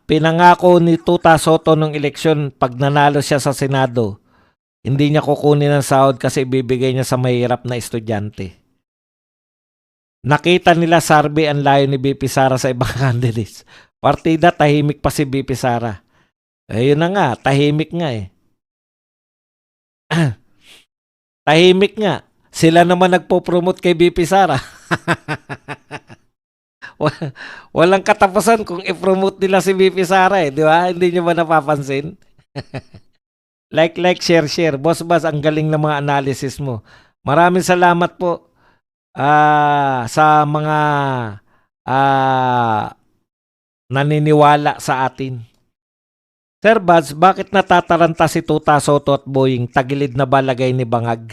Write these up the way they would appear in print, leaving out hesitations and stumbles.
Pinangako ni Tuta Soto nung eleksyon pag nanalo siya sa Senado, hindi niya kukunin ang sahod kasi ibibigay niya sa mahirap na estudyante. Nakita nila Sarbe ang layo ni BP Sara sa ibang candidates. Partida, tahimik pa si BP Sara. Ayun na nga, tahimik nga eh. Tahimik nga. Sila naman nagpo-promote kay BP Sara. Walang katapusan kung i-promote nila si BP Sara eh, di ba? Hindi nyo ba napapansin? Like, share. Boss Bas, ang galing ng mga analysis mo. Maraming salamat po sa mga naniniwala sa atin. Sir Baz, bakit natataranta si Tuta Soto at Boying? Tagilid na ba lagay ni Bangag?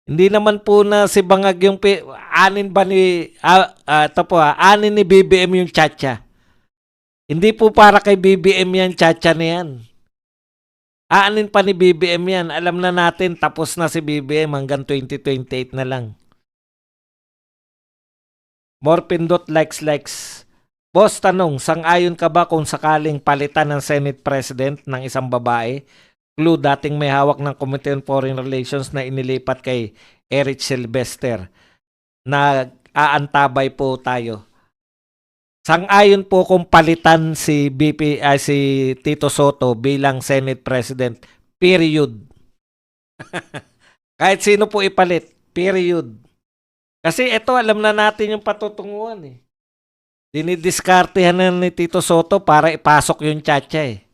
Hindi naman po na si Bangag yung anin ba ni anin ni BBM yung tsatsya. Hindi po para kay BBM yan, tsatsya na yan. Aanin pa ni BBM yan. Alam na natin, tapos na si BBM hanggang 2028 na lang. More pindot likes. Boss, tanong, sang-ayon ka ba kung sakaling palitan ng Senate President ng isang babae? Clue, dating may hawak ng Committee on Foreign Relations na inilipat kay Eric Sylvester. Nag-aantabay po tayo. Sang-ayon po kung palitan si si Tito Soto bilang Senate President. Period. Kahit sino po ipalit. Period. Kasi ito, alam na natin yung patutunguhan eh. Dinidiskartehan na ni Tito Soto para ipasok yung tsatsya eh.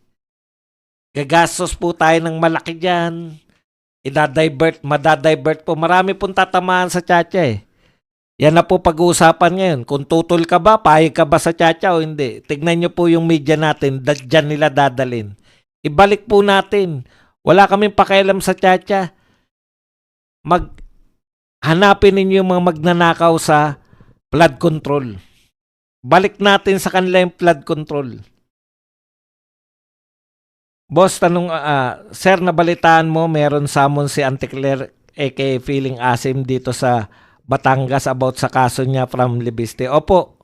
Gagastos po tayo ng malaki dyan. Madadivert po. Marami pong tatamaan sa tsatsya eh. Yan na po pag-uusapan ngayon. Kung tutol ka ba, payag ka ba sa tsatsya o hindi? Tignan nyo po yung media natin. Dyan nila dadalin. Ibalik po natin. Wala kaming pakialam sa tsatsya. Hanapin ninyo yung mga magnanakaw sa flood control. Balik natin sa kanila yung flood control. Boss, tanong, sir, nabalitaan mo, meron summon si Auntie Claire aka Feeling Asim dito sa Batangas about sa kaso niya from Libiste. Opo,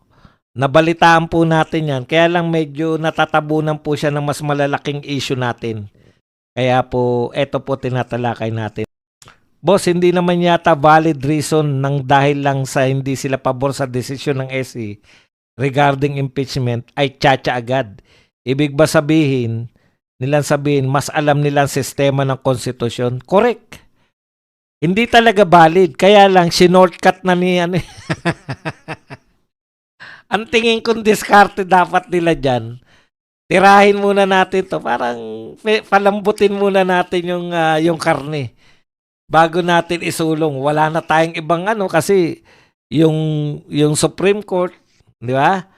nabalitaan po natin yan. Kaya lang medyo natatabunan po siya ng mas malalaking issue natin. Kaya po, eto po tinatalakay natin. Boss, hindi naman yata valid reason ng dahil lang sa hindi sila pabor sa desisyon ng SC regarding impeachment ay tsatsya agad. Ibig ba sabihin, mas alam nilang sistema ng konstitusyon? Correct. Hindi talaga valid. Kaya lang, sinortcut na niya. Ang tingin kong diskarte dapat nila dyan, tirahin muna natin to. Parang palambutin muna natin yung karne bago natin isulong. Wala na tayong ibang kasi yung Supreme Court, di ba?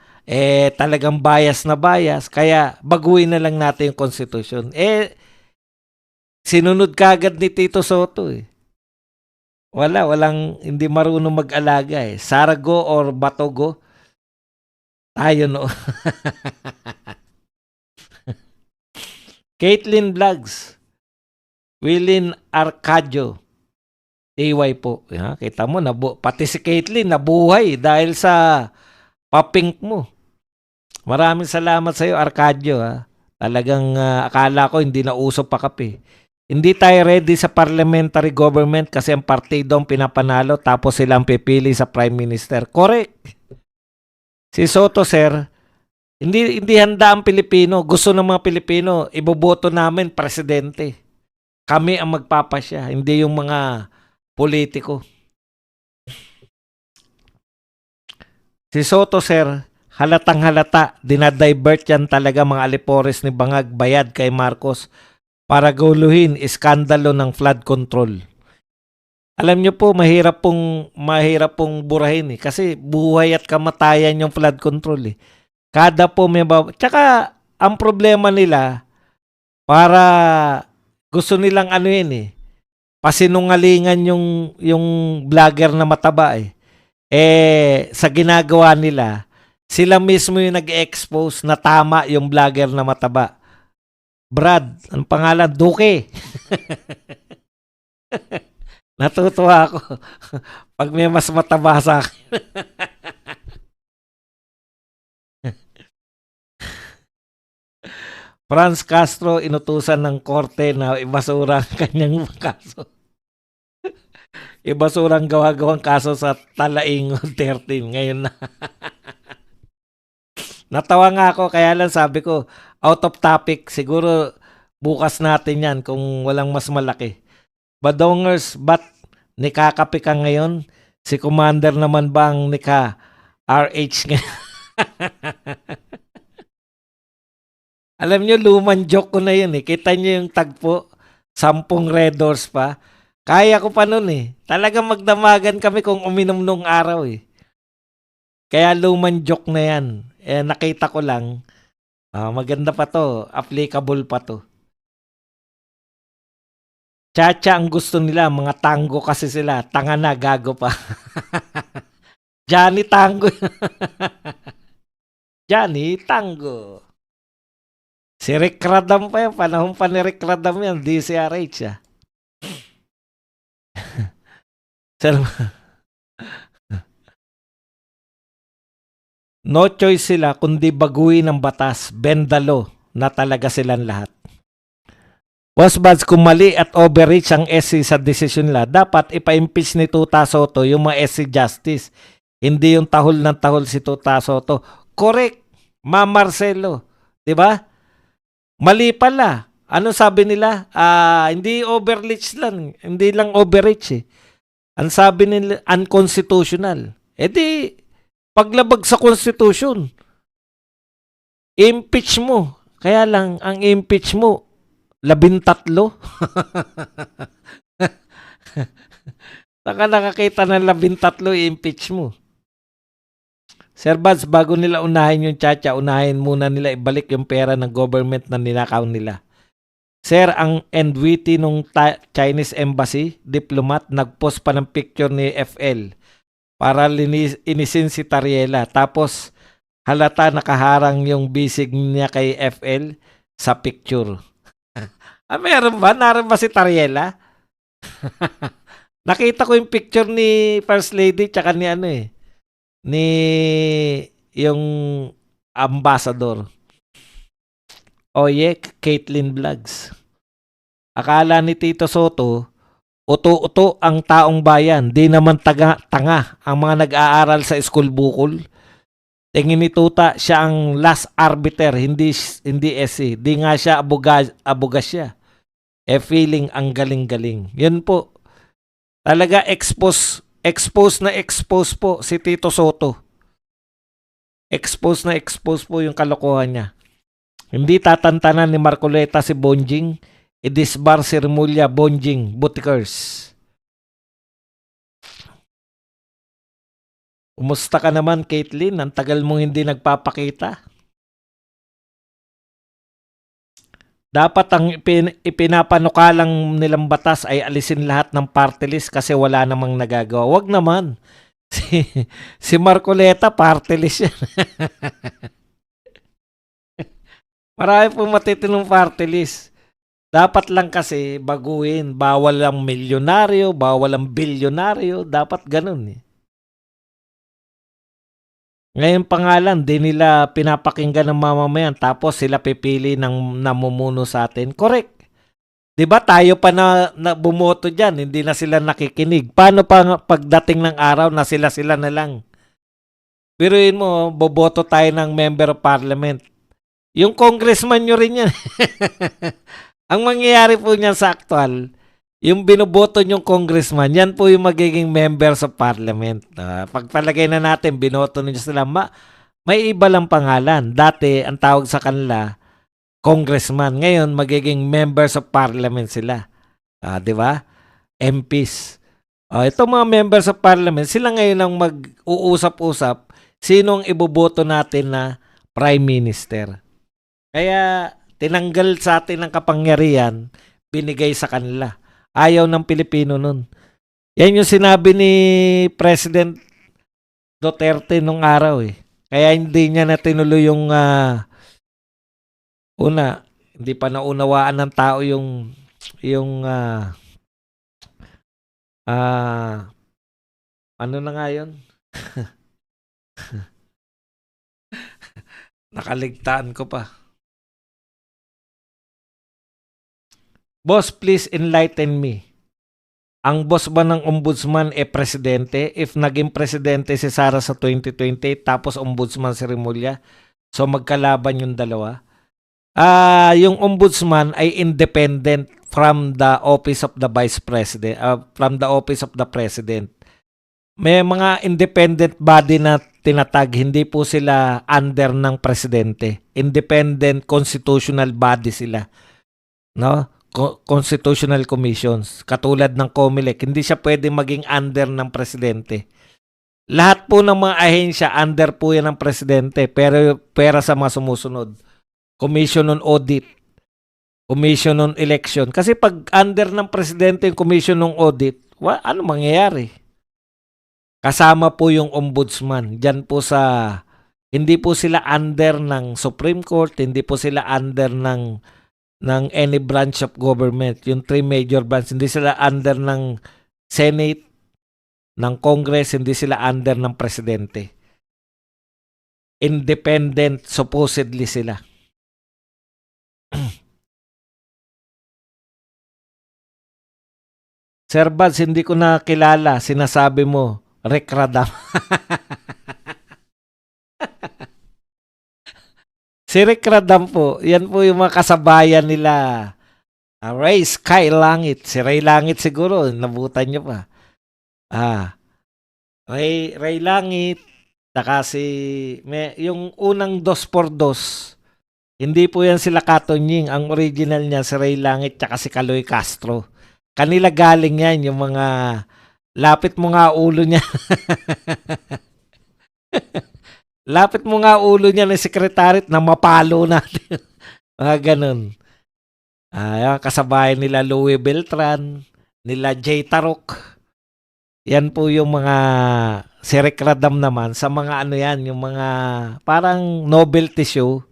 Talagang bias na bias. Kaya baguhin na lang natin yung Constitution. Sinunod kagad ni Tito Soto eh. Walang hindi marunong mag-alaga eh. Sarago or Batogo. Tayo no. Caitlyn Vlogs. Willin Arcadio. AY po. Kita mo, pati si Caitlyn nabuhay dahil sa papink mo. Maraming salamat sa iyo, Arcadio. Talagang akala ko hindi na uso pa kape. Hindi tayo ready sa parliamentary government kasi ang partido ang pinapanalo tapos silang pipili sa prime minister. Correct. Si Soto, sir, hindi handa ang Pilipino. Gusto ng mga Pilipino, iboboto namin presidente. Kami ang magpapasya, hindi yung mga politiko. Si Soto, sir, halatang halata, dinadivert yan talaga mga alipores ni Bangag bayad kay Marcos para guluhin iskandalo ng flood control. Alam nyo po, mahirap pong burahin eh. Kasi buhay at kamatayan yung flood control eh. Kada po may tsaka ang problema nila, para gusto nilang pasinungalingan yung vlogger na mataba eh. Sa ginagawa nila, sila mismo yung nag-expose na tama yung vlogger na mataba. Brad, ang pangalan? Duque. Natutuwa ako pag may mas mataba sa akin. Franz Castro inutusan ng korte na ibasura ang kanyang kaso. Ibasura ang gawa-gawang kaso sa Talaing 13. Ngayon na. Natawa nga ako, kaya lang sabi ko, out of topic. Siguro bukas natin yan kung walang mas malaki. Badongers, ba't nikakapi ka ngayon? Si Commander naman bang nika RH ngayon? Alam nyo, lumang joke ko na yun eh. Kita nyo yung tagpo, 10 Red Doors pa. Kaya ko pa nun eh. Talagang magdamagan kami kung uminom nung araw eh. Kaya lumang joke na yan. Eh, nakita ko lang, maganda pa to, applicable pa to. Chacha ang gusto nila, mga tango kasi sila. Tanga na, gago pa. Johnny Tango. Johnny Tango. Si Rick Radam pa yan. Panahon pa ni Rick Radam yan. DCRH ah. No choice sila kundi baguhin ang batas. Bendalo na talaga silang lahat. Wasbads, kung mali at overreach ang SC sa desisyon nila, dapat ipa-impeach ni Tuta Soto yung mga SC justice. Hindi yung tahol ng tahol si Tuta Soto. Correct, Ma Marcelo. Diba? Mali pala. Ano sabi nila? Hindi overreach lang. Hindi lang overreach eh. Ang sabi nila, unconstitutional. E di, paglabag sa Constitution, impeach mo. Kaya lang, ang impeach mo, 13. Saka nakakita ng 13, i-impeach mo. Sir Buds, bago nila unahin yung Chacha, unahin muna nila ibalik yung pera ng government na ninakaw nila. Sir, ang NWT nung Chinese Embassy, diplomat, nagpost pa ng picture ni FL para inisin si Tariela. Tapos, halata nakaharang yung bisig niya kay FL sa picture. Meron ba? Naroon ba si Tariela? Nakita ko yung picture ni First Lady tsaka ni ano eh. Ni yung ambassador. Oye, Caitlyn Vlogs. Akala ni Tito Soto, uto-uto ang taong bayan. Di naman tanga ang mga nag-aaral sa school bukol. Tingin ni Tuta, siya ang last arbiter, hindi SC. Di nga siya aboga siya. Feeling ang galing-galing. Yun po. Talaga expose po si Tito Soto. Expose po yung kalokohan niya. Hindi tatantanan ni Marcoleta si Bonjing. Idisbar si Remulla, Bonjing, Butikers. Umusta ka naman, Caitlyn? Ang tagal mong hindi nagpapakita. Dapat ang ipinapanukalang nilang batas ay alisin lahat ng party list kasi wala namang nagagawa. Wag naman. Si Marcoleta, party list yan. Marami pong matitinong party list. Dapat lang kasi baguhin. Bawal ang milyonaryo, bawal ang bilyonaryo. Dapat ganun eh. Ngayon pangalan, di nila pinapakinggan ng mamamayan tapos sila pipili ng namumuno sa atin. Correct. 'Di ba tayo pa na bumoto diyan, hindi na sila nakikinig. Paano pa pagdating ng araw na sila na lang? Biruin mo, boboto tayo ng member of parliament. Yung congressman nyo rin yan. Ang mangyayari po niyan sa aktual, yung binoboto nyong congressman, yan po yung magiging members of parliament. Pagpalagay na natin, binoto nyo sila, may iba lang pangalan. Dati, ang tawag sa kanila, congressman. Ngayon, magiging members of parliament sila. Di ba? MPs. Itong mga members of parliament, sila ngayon ang mag-uusap-usap sino ang iboboto natin na prime minister. Kaya, tinanggal sa atin ang kapangyarihan, binigay sa kanila. Ayaw ng Pilipino nun. Yan yung sinabi ni President Duterte nung araw eh. Kaya hindi niya na tinuloy yung hindi pa naunawaan ng tao yung ano na nga yun? Nakaligtaan ko pa. Boss, please enlighten me. Ang boss ba ng ombudsman presidente? If naging presidente si Sara sa 2020 tapos ombudsman si Remulla, so magkalaban yung dalawa? Yung ombudsman ay independent from the office of the vice president, from the office of the president. May mga independent body na tinatag, hindi po sila under ng presidente. Independent constitutional body sila, no? Constitutional commissions, katulad ng COMELEC, hindi siya pwede maging under ng presidente. Lahat po ng mga ahensya under po yan ng presidente, pero pera sa mga sumusunod. Commission on Audit, Commission on Election. Kasi pag under ng presidente yung Commission on Audit, ano mangyayari? Kasama po yung ombudsman. Diyan po sa, hindi po sila under ng Supreme Court, hindi po sila under ng any branch of government. Yung 3 major branch, hindi sila under ng Senate, ng Congress, hindi sila under ng presidente. Independent supposedly sila. Sir Bads, hindi ko na kilala. Sinasabi mo, Rick Radam. Si Rick Radam po, yan po yung mga kasabayan nila. Ray Sky Langit. Si Ray Langit siguro, nabutan nyo pa. Ray Langit. Saka yung unang 2x2, hindi po yan sila Katonying. Ang original niya si Ray Langit tsaka si Kaloy Castro. Kanila galing yan, yung mga lapit mo nga ulo niya. Lapit mo nga ulo niya ng sekretariat na mapalo natin. Mga ganun. Kasabayan nila Louie Beltran, nila Jay Tarok. Yan po yung mga si Rick Radam naman sa mga ano yan, yung mga parang novelty show.